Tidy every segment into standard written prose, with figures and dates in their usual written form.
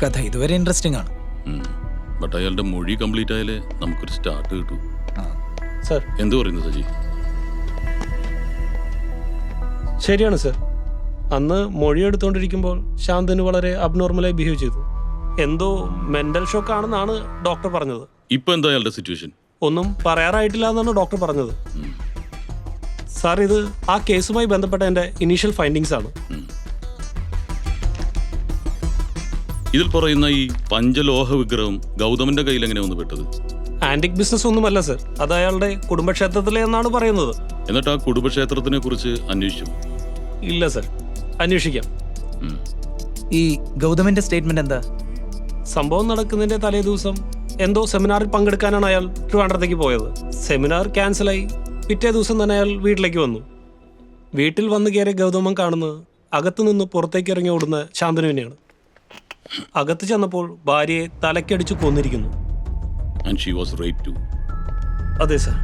കഥ ഇതുവരെ ഇൻട്രസ്റ്റിംഗ് ആണ്. ബട്ട് അയാളുടെ മൊഴി കംപ്ലീറ്റ് ആയാലേ നമുക്കൊരു സ്റ്റാർട്ട് കിട്ടൂ. സർ എന്തു പറയുന്നു സജി? ശരിയാണ് സർ. അന്ന് മൊഴി എടുത്തുകൊണ്ടിരിക്കുമ്പോൾ ശാന്തന് വളരെ അബ്നോർമലായി ബിഹേവ് ചെയ്തു. എന്തോ മെന്റൽ ഷോക്ക് ആണെന്നാണ് ഡോക്ടർ പറഞ്ഞത്. ഇപ്പൊ എന്താ അയാളുടെ സിറ്റുവേഷൻ? ഒന്നും പറയാറായിട്ടില്ല എന്നാണ് ഡോക്ടർ പറഞ്ഞത്. സാർ, ഇത് ആ കേസുമായി ബന്ധപ്പെട്ട എൻ്റെ ഇനീഷ്യൽ ഫൈൻഡിങ്സ് ആണ്. ഇതിൽ പറയുന്ന ഈ പഞ്ചലോഹ വിഗ്രഹം ഗൗതമന്റെ കയ്യിൽ എങ്ങനെ വന്ന് പെട്ടത്? ആന്റിക് ബിസിനസ് ഒന്നുമല്ല സർ, അത് അയാളുടെ കുടുംബക്ഷേത്രത്തിലെ എന്നാണ് പറയുന്നത്. എന്നിട്ട് ആ കുടുംബക്ഷേത്രത്തിനെ കുറിച്ച് അന്വേഷിച്ചു? ഇല്ല സർ, അന്വേഷിക്കാം. ഈ ഗൗതമിന്റെ സ്റ്റേറ്റ്മെന്റ് എന്താ? സംഭവം നടക്കുന്നതിന്റെ തലേ ദിവസം എന്തോ സെമിനാറിൽ പങ്കെടുക്കാനാണ് അയാൾ ട്രിവാൻഡ്രത്തേക്ക് പോയത്. സെമിനാർ ക്യാൻസലായി പിറ്റേ ദിവസം തന്നെ അയാൾ വീട്ടിലേക്ക് വന്നു. വീട്ടിൽ വന്ന് കയറിയ ഗൗതമൻ കാണുന്നത് അകത്തു നിന്ന് പുറത്തേക്ക് ഇറങ്ങി ഓടുന്ന ശാന്തനുവിനെയാണ്. അകത്ത് ചെന്നപ്പോൾ ഭാര്യയെ തലക്കടിച്ചു കൊന്നിരിക്കുന്നു. And she was raped too. അതെ സർ.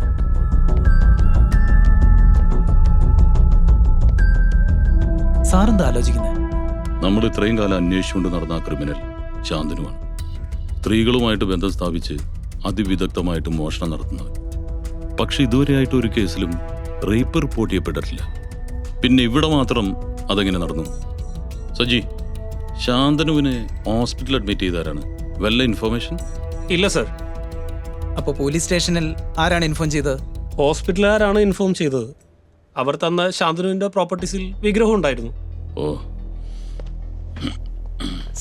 സാറെന്താ ആലോചിക്കുന്നത്? നമ്മൾ ഇത്രയും കാലം അന്വേഷിച്ചുകൊണ്ട് നടന്ന ആ ക്രിമിനൽ ശാന്തനുവാണ്. സ്ത്രീകളുമായിട്ട് ബന്ധം സ്ഥാപിച്ച് അതിവിദഗ്ധമായിട്ട് മോഷണം നടത്തുന്നവൻ. പക്ഷെ ഇതുവരെയായിട്ട് ഒരു കേസിലും റേപ്പ് റിപ്പോർട്ട് ചെയ്യപ്പെട്ടിട്ടില്ല. പിന്നെ ഇവിടെ മാത്രം അതെങ്ങനെ നടന്നു? സജി, ശാന്തനുവിനെ ഹോസ്പിറ്റലിൽ അഡ്മിറ്റ് ചെയ്താരാണ്? വല്ല ഇൻഫർമേഷൻ? ഇല്ല സർ. അപ്പോൾ പോലീസ് സ്റ്റേഷനിൽ ആരാണ് ഇൻഫോം ചെയ്തത്? ഹോസ്പിറ്റലുകാരാണ് ഇൻഫോം ചെയ്തത്. അവർ തന്ന ശാന്തനുവിന്റെ പ്രോപ്പർട്ടീസിൽ വിഗ്രഹം ഉണ്ടായിരുന്നു. ഓ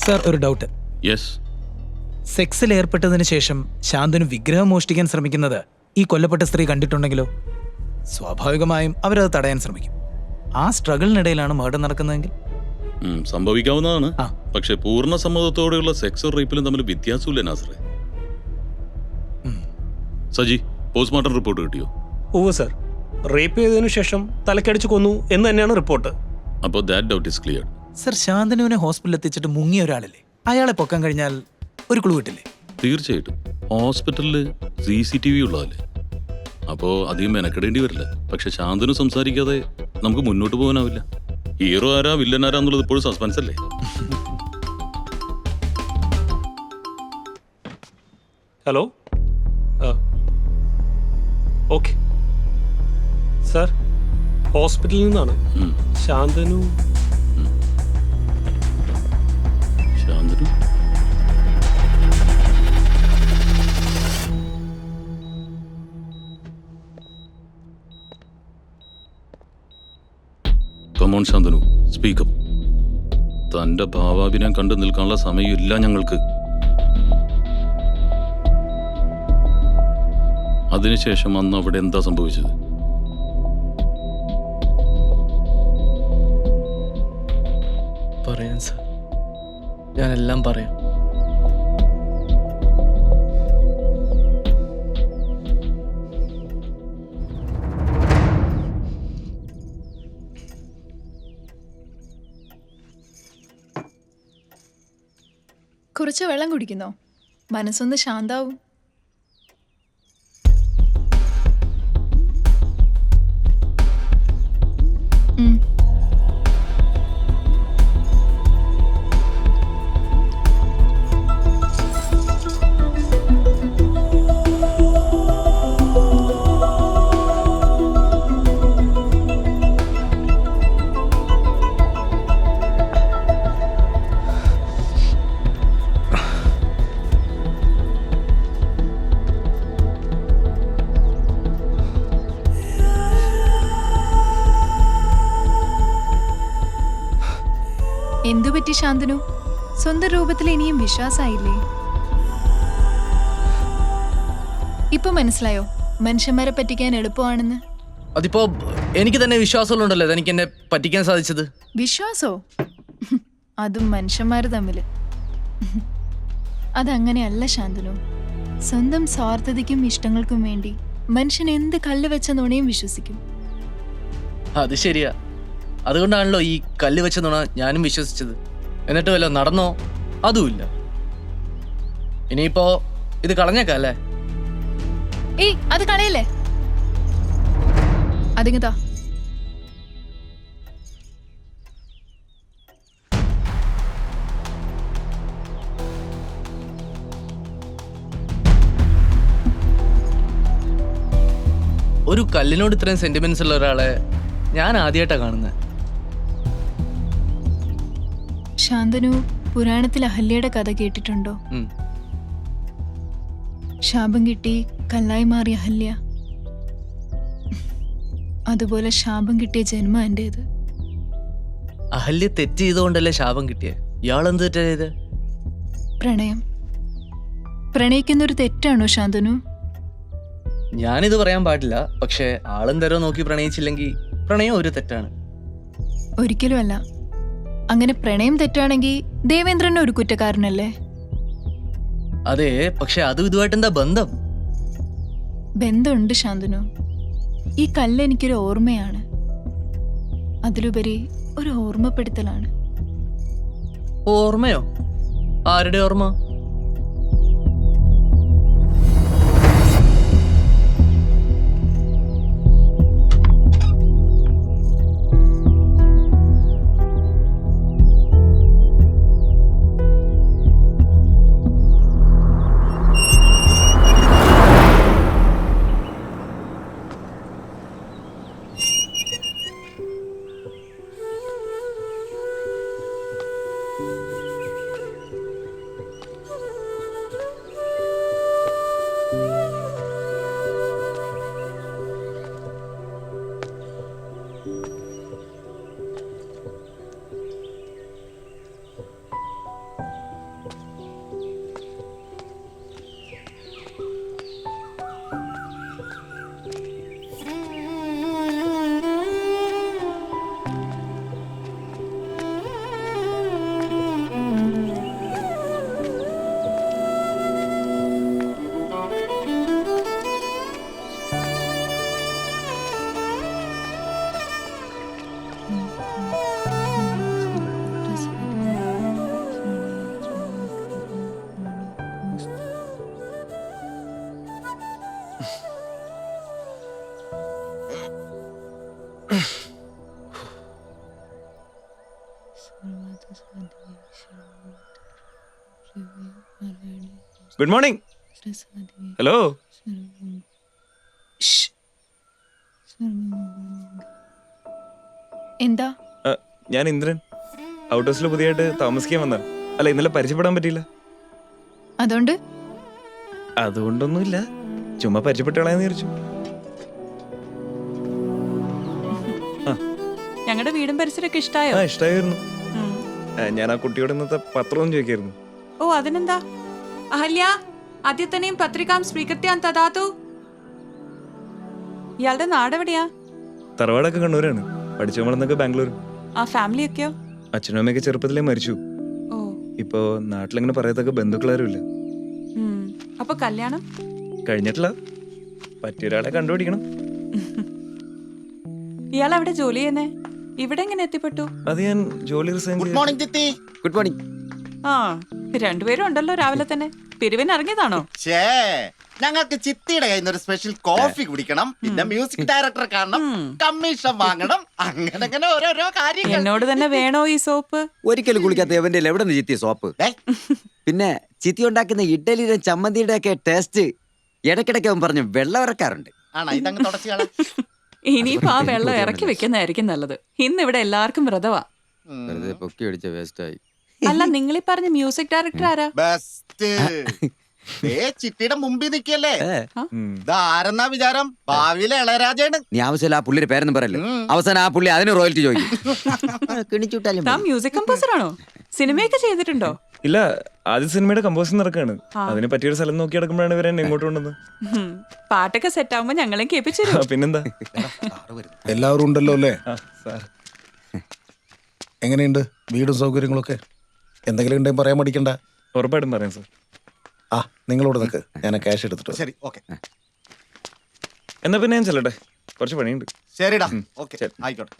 സർ, ഒരു ഡൗട്ട്. യെസ്. സെക്സിൽ ഏർപ്പെട്ടതിന് ശേഷം ശാന്തനു വിഗ്രഹം മോഷ്ടിക്കാൻ ശ്രമിക്കുന്നത് ഈ കൊല്ലപ്പെട്ട സ്ത്രീ കണ്ടിട്ടുണ്ടെങ്കിലോ? സ്വാഭാവികമായും അവരത് തടയാൻ ശ്രമിക്കും. ആ സ്ട്രഗിളിനിടയിലാണ് മർഡർ നടക്കുന്നതെങ്കിൽ സംഭവിക്കാവുന്നതാണ്. പക്ഷെ പൂർണ്ണ സമ്മതത്തോടെയുള്ള സെക്സും റേപ്പിലും തമ്മിൽ വ്യത്യാസമില്ല നാസറേ. സജി, പോസ്റ്റ്മോർട്ടം റിപ്പോർട്ട് കിട്ടിയോ? ഓ സർ, റേപ്പ് ചെയ്തതിനു ശേഷം തലക്കടിച്ചു കൊന്നു എന്ന് തന്നെയാണ് റിപ്പോർട്ട്. അപ്പോൾ that doubt is clear. Sir, ശാന്തനുവിനെ ഹോസ്പിറ്റലിൽ എത്തിച്ചിട്ട് മുങ്ങിയ ഒരാളല്ലേ, അയാളെ പൊക്കാൻ കഴിഞ്ഞാൽ ഒരു ക്ലൂ കിട്ടില്ലേ? തീർച്ചയായിട്ടും. ഹോസ്പിറ്റലിൽ CCTV ഉള്ളതല്ലേ, അപ്പോൾ അധികം മെനക്കെടേണ്ടി വരില്ല. പക്ഷെ ശാന്തനു സംസാരിക്കാതെ നമുക്ക് മുന്നോട്ട് പോകാനാവില്ല. ഹീറോ ആരാ വില്ലൻ ആരാ എന്നുള്ളത് ഇപ്പോഴും സസ്പെൻസ് അല്ലേ? ഹലോ. ഓക്കെ സർ, ഹോസ്പിറ്റലിൽ നിന്നാണ്. Shantanu Shantanu come on Shantanu, speak up. തന്റെ ഭാവാഭിനയം കണ്ടു നിൽക്കാനുള്ള സമയമില്ല ഞങ്ങൾക്ക്. അതിനുശേഷം അന്ന് അവിടെ എന്താ സംഭവിച്ചത്? പറയാം സർ, ഞാനെല്ലാം പറയാം. കുറച്ച് വെള്ളം കുടിക്കുന്നോ? മനസ്സൊന്ന് ശാന്താവും. എന്തുപറ്റി ശാന്തനു? സ്വന്തം രൂപത്തിൽ ഇനിയും വിശ്വാസമായില്ലേ? ഇപ്പൊ മനസ്സിലായോ മനുഷ്യന്മാരെ പറ്റിക്കാൻ എളുപ്പമാണെന്ന്? അതിപ്പോ എനിക്ക് തന്നെ വിശ്വാസമുണ്ടല്ലോ എനിക്ക് എന്നെ പറ്റിക്കാൻ സാധിച്ചത്. വിശ്വാസോ? അതും മനുഷ്യന്മാര് തമ്മില്. അതങ്ങനെയല്ല ശാന്തനു. സ്വന്തം സ്വാർത്ഥതയ്ക്കും ഇഷ്ടങ്ങൾക്കും വേണ്ടി മനുഷ്യൻ എന്ത് കല്ല് വെച്ച നുണയും വിശ്വസിക്കും. അത് ശരിയാ. അതുകൊണ്ടാണല്ലോ ഈ കല്ല് വെച്ച നുണ ഞാനും വിശ്വസിച്ചത്. എന്നിട്ട് വല്ലോ നടന്നോ? അതുമില്ല. ഇനിയിപ്പോ ഇത് കളഞ്ഞേക്കല്ലേ? ഏയ്, അത് കളയല്ലേ. അതിങ്ങതാ. ഒരു കല്ലിനോട് ഇത്രയും സെന്റിമെന്റ്സ് ഉള്ള ഒരാളെ ഞാൻ ആദ്യമായിട്ടാണ് കാണുന്നത്. ശാന്തനു പുരാണത്തിൽ അഹല്യയുടെ കഥ കേട്ടിട്ടുണ്ടോ? ഉം. ശാപം കിട്ടി കല്ലായി മാറിയ അഹല്യ. അതുപോലെ ശാപം കിട്ടിയ ജന്മം എന്റേത്. അഹല്യ തെറ്റ് ചെയ്തുകൊണ്ടല്ലേ ശാപം കിട്ടിയത്? ഇയാളെന്ത് തെറ്റാ ചെയ്ത്? പ്രണയം. പ്രണയിക്കുന്നൊരു തെറ്റാണോ ശാന്തനു? ഞാനിത് പറയാൻ പാടില്ല, പക്ഷെ ആളെന്തരോ നോക്കി പ്രണയിച്ചില്ലെങ്കിൽ പ്രണയം ഒരു തെറ്റാണ്. ഒരിക്കലും അല്ല. അങ്ങനെ പ്രണയം തെറ്റാണെങ്കിൽ ദേവേന്ദ്രൻ ഒരു കുറ്റക്കാരനല്ലേ? അതെ, പക്ഷെ അതും ഇതുമായിട്ട് എന്താ ബന്ധം? ബന്ധമുണ്ട് ശാന്തനു. ഈ കല്ല് എനിക്കൊരു ഓർമ്മയാണ്. അതിലുപരി ഒരു ഓർമ്മപ്പെടുത്തലാണ്. ഓർമ്മയോ? ആരുടെ ഓർമ്മ? Good morning. ഹലോ. എന്താ? ഞാൻ ഇന്ദ്രൻ. ഔട്ട് ഹൗസിൽ പുതിയതായിട്ട് താമസിക്കാൻ വന്ന. അല്ല, ഇന്നലെ പരിചയപ്പെടാൻ പറ്റിയില്ല. അതുകൊണ്ട്? അതുകൊണ്ടൊന്നുമില്ല, ചുമ്മാ പരിചയപ്പെട്ടളാന്ന് വിചാരിച്ചു. ഞങ്ങളുടെ വീടും പരിസരമൊക്കെ ഇഷ്ടായോ? ഇഷ്ടായിരുന്നു. ഞാൻ ആ കുട്ടിയോട് ഇന്നത്തെ പത്രവും ചോദിക്കായിരുന്നു. ഓ, അതിനെന്താ? അഹല്യ ആദ്യത്തനെയും പത്രികാം സ്വീകൃത്യാൻ തദാതു. ഇയാളുടെ നാടെവിടെയാ? തറവാടൊക്കെ കണ്ണൂരാണ്. പഠിച്ചു വളർന്നൊക്കെ ബാംഗ്ലൂർ. ആ ഫാമിലി ഒക്കെയോ? അച്ഛനും അമ്മയൊക്കെ ചെറുപ്പത്തിലേ മരിച്ചു. ഓ. ഇപ്പോ നാട്ടിലങ്ങനെ പറയത്തൊക്കെ ബന്ധുക്കളാരും ഇല്ല. അപ്പൊ കല്യാണം കഴിഞ്ഞിട്ടില്ല. പറ്റിയൊരാളെ കണ്ടുപിടിക്കണം. ഇയാൾ എവിടെ ജോലി ചെയ്യുന്നേ? ഇവിടെ എങ്ങനെ എത്തിപ്പെട്ടു? അത് ഞാൻ ജോലി റിസൈൻ. ഗുഡ് മോർണിംഗ് ചിത്തി. Good morning. ആ, രണ്ടുപേരും ഉണ്ടല്ലോ രാവിലെ തന്നെ. പിരിവിന് ഇറങ്ങിയതാണോ? ഛേ, ഞങ്ങൾക്ക് ചിത്തിയുടെ കയ്യിൽ നിന്ന് ഒരു സ്പെഷ്യൽ കോഫി കുടിക്കണം, പിന്നെ മ്യൂസിക് ഡയറക്ടറെ കാണണം, കമ്മീഷൻ വാങ്ങണം, അങ്ങനെ ഓരോരോ കാര്യങ്ങൾ. എന്നോട് തന്നെ വേണോ ഈ സോപ്പ്? ഒരിക്കലും കുളിക്കാത്ത എവന്റെ എവിടെ നിന്ന് ചിത്തിയ സോപ്പ്? പിന്നെ ചിത്തി ഉണ്ടാക്കുന്ന ഇഡ്ഡലിയുടെ ചമ്മന്തിയുടെ ഒക്കെ ടേസ്റ്റ് ഇടയ്ക്കിടയ്ക്ക് അവൻ പറഞ്ഞു വെള്ളം ഇറക്കാറുണ്ട്. ആണോ? ഇതങ്ങ് തുടച്ചിയാളെ. ഇനിയിപ്പോ ആ വെള്ളം ഇറക്കി വെക്കുന്നതായിരിക്കും നല്ലത്. ഇന്ന് ഇവിടെ എല്ലാവർക്കും വ്രതവാ. വെറുതെ പൊക്കി അടിച്ച വേസ്റ്റ് ആയി. അല്ല, നിങ്ങളീ പറഞ്ഞ മ്യൂസിക് ഡയറക്ടർ ആരാ? ബെസ്റ്റ്. ചിട്ടിയുടെ മുമ്പിൽ നിൽക്കല്ലേ? ഇതാരെന്നാ വിചാരം? ഭാവിയിലെ ഇളയരാജയാണ്. നീ ആവശ്യമില്ല ആ പുള്ളിയുടെ പേരൊന്നും പറയല്ലേ. അവസാനം ആ പുള്ളി അതിന് റോയൽറ്റി ചോദിക്കും. താൻ മ്യൂസിക് കമ്പോസർ ആണോ? സിനിമയൊക്കെ ചെയ്തിട്ടുണ്ടോ? ഇല്ല, ആദ്യ സിനിമയുടെ കമ്പോസിംഗ് നടക്കാണ്. അതിന് പറ്റിയൊരു സ്ഥലം നോക്കി നടക്കുമ്പോഴാണ് ഇവരെ എന്നെ ഇങ്ങോട്ട് കൊണ്ടുവന്നത്. പാട്ടൊക്കെ സെറ്റ് ആവുമ്പോ ഞങ്ങളെ കേൾപ്പിച്ചു. പിന്നെന്താ, എല്ലാവരും ഉണ്ടല്ലോ അല്ലേ? സാർ എങ്ങനെയുണ്ട് വീടും സൗകര്യങ്ങളൊക്കെ? എന്തെങ്കിലും ഉണ്ടെങ്കിൽ പറയാൻ മടിക്കണ്ട. ഉറപ്പായിട്ടും പറയാം സാർ. ആ, നിങ്ങളോട് നിൽക്ക്, ഞാൻ ക്യാഷ് എടുത്തിട്ട്. ശരി, ഓക്കെ. എന്നാ പിന്നെ ഞാൻ ചെല്ലട്ടെ, കുറച്ച് പണിയുണ്ട്. ശരിടാ, ഓക്കെ, ആയിക്കോട്ടെ.